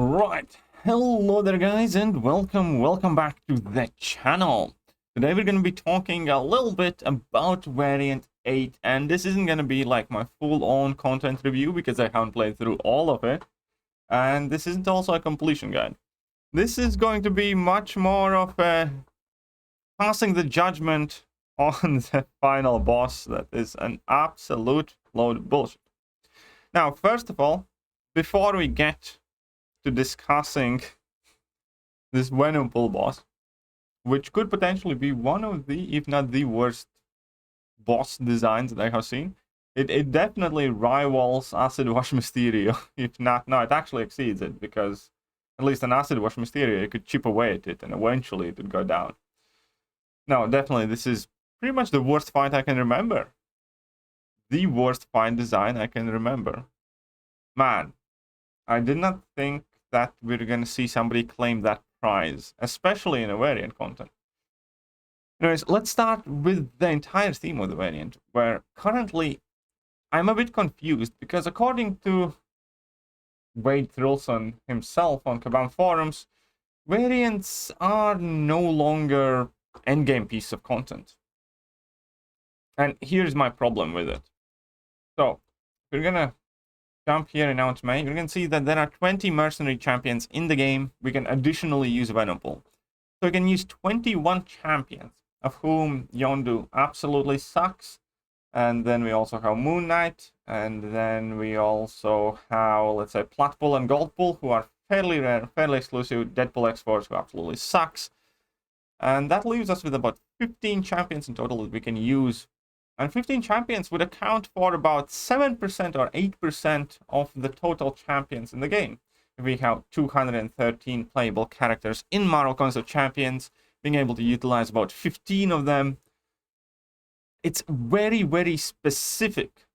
Right, hello there guys and welcome back to the channel. Today we're going to be talking a little bit about Variant 8, and this isn't going to be like my full-on content review because I haven't played through all of it, and this isn't also a completion guide. This is going to be much more of a passing the judgment on the final boss that is an absolute load of bullshit. Now, first of all, before we get to discussing this Venom Pool boss, which could potentially be one of the, if not the worst boss designs that I have seen. It definitely rivals Acid Wash Mysterio, if not, no, it actually exceeds it, because at least an Acid Wash Mysterio, you could chip away at it, and eventually it would go down. No, definitely, this is pretty much the worst fight I can remember. The worst fight design I can remember. Man, I did not think that we're going to see somebody claim that prize, especially in a variant content. Anyways, let's start with the entire theme of the variant, where currently I'm a bit confused, because according to Wade Thrillson himself on Kabam forums, variants are no longer endgame piece of content. And here's my problem with it. So, we're going to jump here in Mount May, you can see that there are 20 mercenary champions in the game. We can additionally use Venom Pool. So we can use 21 champions, of whom Yondu absolutely sucks. And then we also have Moon Knight, and then we also have, let's say, Plat Pool and Gold Pool, who are fairly rare, fairly exclusive. Deadpool X-Force, who absolutely sucks. And that leaves us with about 15 champions in total that we can use. And 15 champions would account for about 7% or 8% of the total champions in the game. If we have 213 playable characters in Marvel Coins of Champions, being able to utilize about 15 of them, it's very, very specific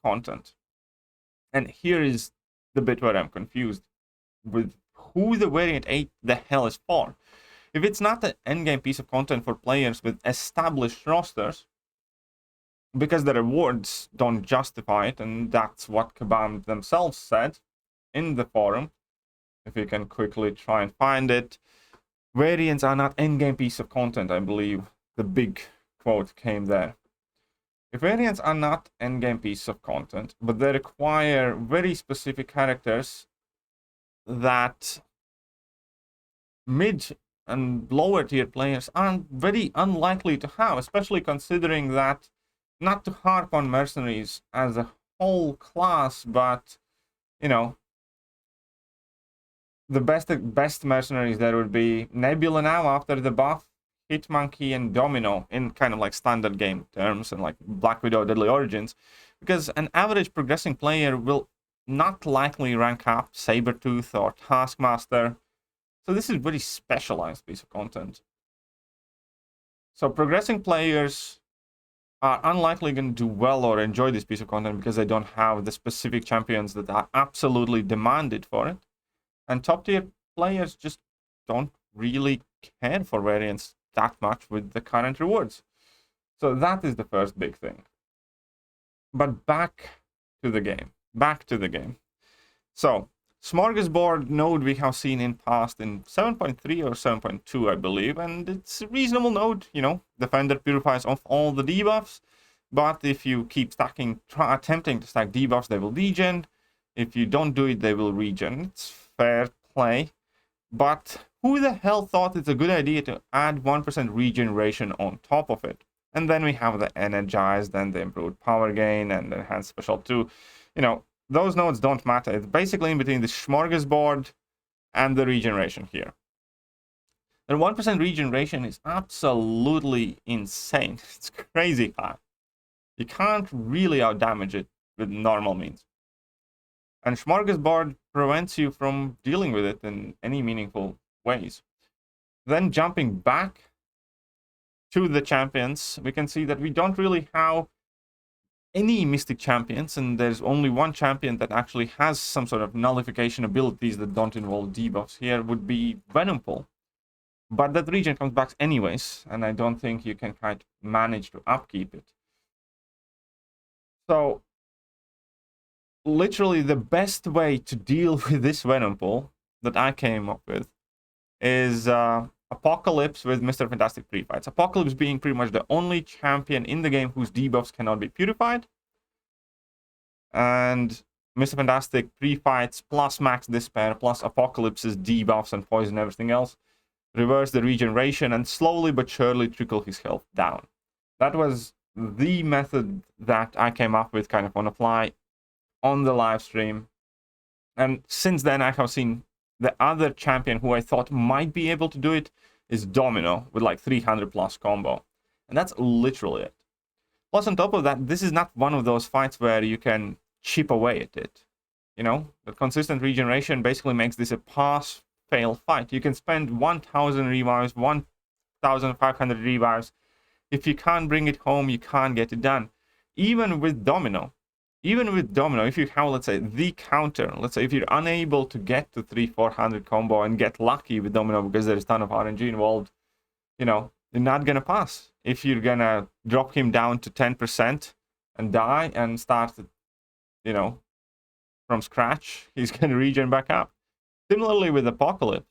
content. And here is the bit where I'm confused with who the Variant 8 the hell is for. If it's not an endgame piece of content for players with established rosters, because the rewards don't justify it, and that's what Kabam themselves said in the forum. If you can quickly try and find it. Variants are not endgame piece of content, I believe the big quote came there. If variants are not endgame piece of content, but they require very specific characters that mid and lower tier players are very unlikely to have, especially considering that, not to harp on mercenaries as a whole class, but, you know, the best mercenaries there would be Nebula now after the buff, Hitmonkey and Domino in kind of like standard game terms, and like Black Widow Deadly Origins, because an average progressing player will not likely rank up Sabretooth or Taskmaster. So this is a very specialized piece of content. So progressing players are unlikely going to do well or enjoy this piece of content because they don't have the specific champions that are absolutely demanded for it. And top tier players just don't really care for variants that much with the current rewards. So that is the first big thing. But back to the game. So, Smorgasbord node we have seen in past in 7.3 or 7.2, I believe, and it's a reasonable node, you know. Defender purifies off all the debuffs, but if you keep stacking, attempting to stack debuffs, they will degen. If you don't do it, they will regen. It's fair play, but who the hell thought it's a good idea to add 1% regeneration on top of it? And then we have the energized and the improved power gain and the enhanced special 2, you know. Those nodes don't matter. It's basically in between the smorgasbord and the regeneration here. And 1% regeneration is absolutely insane. It's crazy high. You can't really outdamage it with normal means. And smorgasbord prevents you from dealing with it in any meaningful ways. Then jumping back to the champions, we can see that we don't really have any mystic champions, and there's only one champion that actually has some sort of nullification abilities that don't involve debuffs. Here would be Venom Pool, but that regen comes back anyways, and I don't think you can quite manage to upkeep it. So literally the best way to deal with this Venom Pool that I came up with is Apocalypse with Mr. Fantastic pre-fights. Apocalypse being pretty much the only champion in the game whose debuffs cannot be purified. And Mr. Fantastic pre-fights plus Max Despair plus Apocalypse's debuffs and poison and everything else reverse the regeneration and slowly but surely trickle his health down. That was the method that I came up with kind of on the fly on the live stream. And since then I have seen the other champion who I thought might be able to do it is Domino with like 300 plus combo. And that's literally it. Plus on top of that, this is not one of those fights where you can chip away at it. You know, the consistent regeneration basically makes this a pass-fail fight. You can spend 1,000 revives, 1,500 revives. If you can't bring it home, you can't get it done. Even with Domino, if you have, let's say, the counter, let's say if you're unable to get to 300-400 combo and get lucky with Domino because there's a ton of RNG involved, you know, you're not going to pass. If you're going to drop him down to 10% and die and start, you know, from scratch, he's going to regen back up. Similarly with Apocalypse,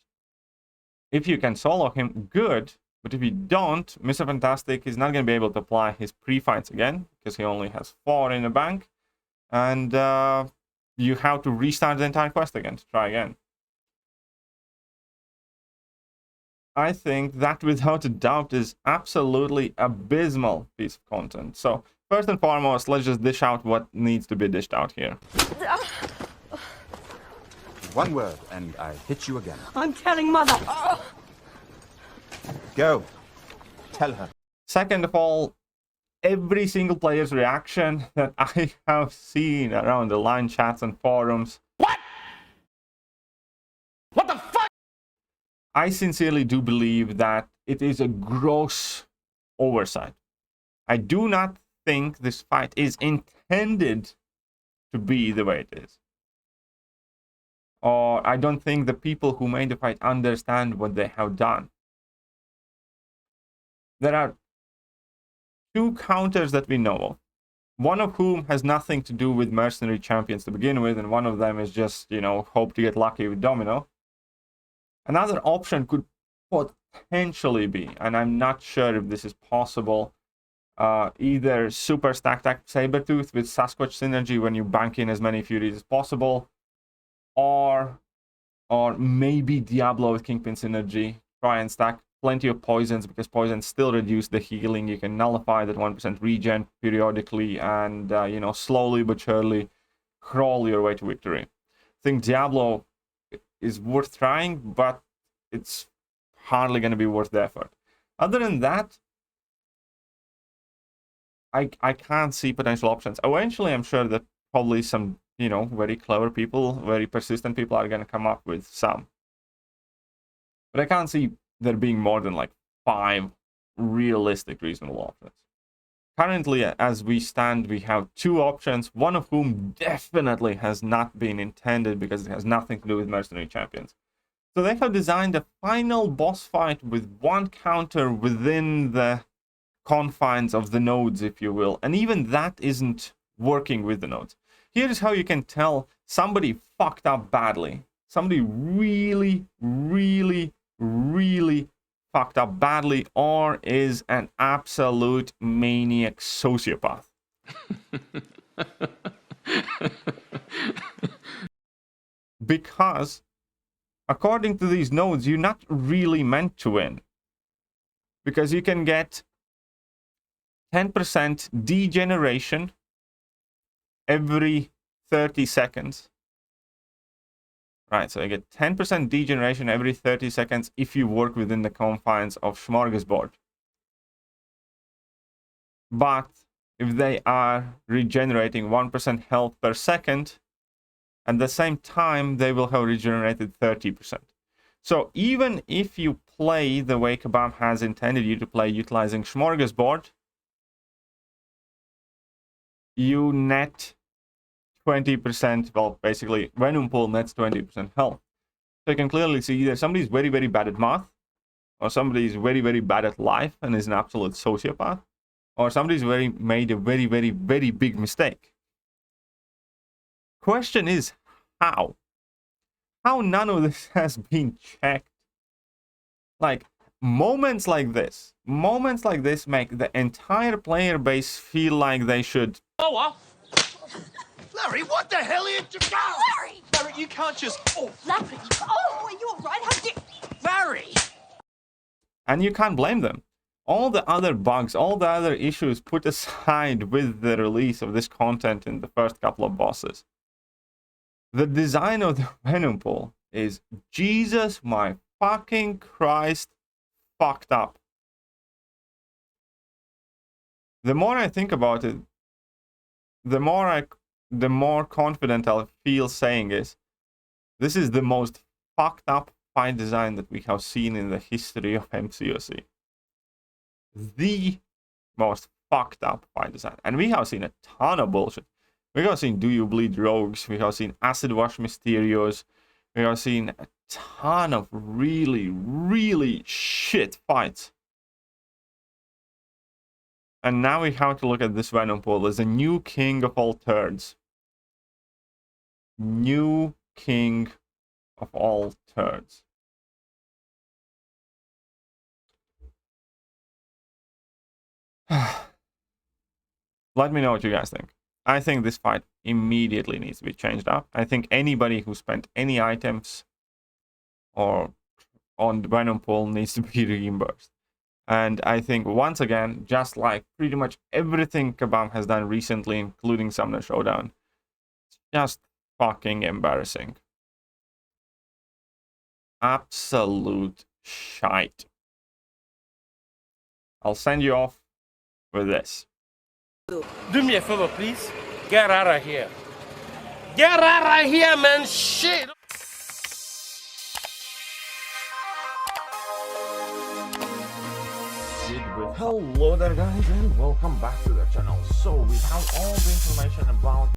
if you can solo him, good. But if you don't, Mr. Fantastic is not going to be able to apply his pre-fights again because he only has 4 in the bank. And you have to restart the entire quest again to try again. I think that without a doubt is absolutely abysmal piece of content. So first and foremost, let's just dish out what needs to be dished out here. One word and I hit you again. I'm telling Mother. Go. Tell her. Second of all, every single player's reaction that I have seen around the line chats and forums. What? What the fuck? I sincerely do believe that it is a gross oversight. I do not think this fight is intended to be the way it is. Or I don't think the people who made the fight understand what they have done. There are 2 counters that we know of, one of whom has nothing to do with mercenary champions to begin with, and one of them is just, you know, hope to get lucky with Domino. Another option could potentially be, and I'm not sure if this is possible, either super stacked Sabertooth with Sasquatch synergy when you bank in as many Furies as possible, or maybe Diablo with Kingpin synergy, try and stack plenty of poisons, because poisons still reduce the healing. You can nullify that 1% regen periodically and, you know, slowly but surely crawl your way to victory. I think Diablo is worth trying, but it's hardly going to be worth the effort. Other than that, I can't see potential options. Eventually, I'm sure that probably some, you know, very clever people, very persistent people are going to come up with some. But I can't see there being more than like 5 realistic, reasonable options. Currently, as we stand, we have 2 options, one of whom definitely has not been intended because it has nothing to do with mercenary champions. So they have designed a final boss fight with 1 counter within the confines of the nodes, if you will, and even that isn't working with the nodes. Here's how you can tell somebody fucked up badly. Somebody really, really, really fucked up badly, or is an absolute maniac sociopath. Because according to these nodes, you're not really meant to win, because you can get 10% degeneration every 30 seconds. Right, so you get 10% degeneration every 30 seconds if you work within the confines of Smorgasbord. But if they are regenerating 1% health per second, at the same time, they will have regenerated 30%. So even if you play the way Kabam has intended you to play utilizing Smorgasbord, you net 20%, well, basically, Venom Pool nets 20% health. So you can clearly see either somebody's very, very bad at math, or somebody's very, very bad at life and is an absolute sociopath, or somebody's made a very, very, very big mistake. Question is, how? how none of this has been checked. Like, moments like this make the entire player base feel like they should. Oh, well. Larry, what the hell are you doing? Larry! Larry, you can't just. Oh, Larry! Oh, are you all right? How did Larry! And you can't blame them. All the other bugs, all the other issues put aside with the release of this content in the first couple of bosses. The design of the Venom Pool is, Jesus my fucking Christ, fucked up. The more I think about it, the more confident I'll feel saying is, this is the most fucked up fight design that we have seen in the history of MCOC. The most fucked up fight design. And we have seen a ton of bullshit. We have seen Do You Bleed Rogues, we have seen Acid Wash Mysterios, we have seen a ton of really, really shit fights. And now we have to look at this Venom Pool as a new king of all turds. New king of all turds. Let me know what you guys think. I think this fight immediately needs to be changed up. I think anybody who spent any items or on the Venom Pool needs to be reimbursed. And I think, once again, just like pretty much everything Kabam has done recently, including Summoner Showdown, it's just fucking embarrassing. Absolute shite. I'll send you off with this. Do me a favor, please. Get out of here. Get out of here, man. Shit. Hello there, guys, and welcome back to the channel. So we have all the information about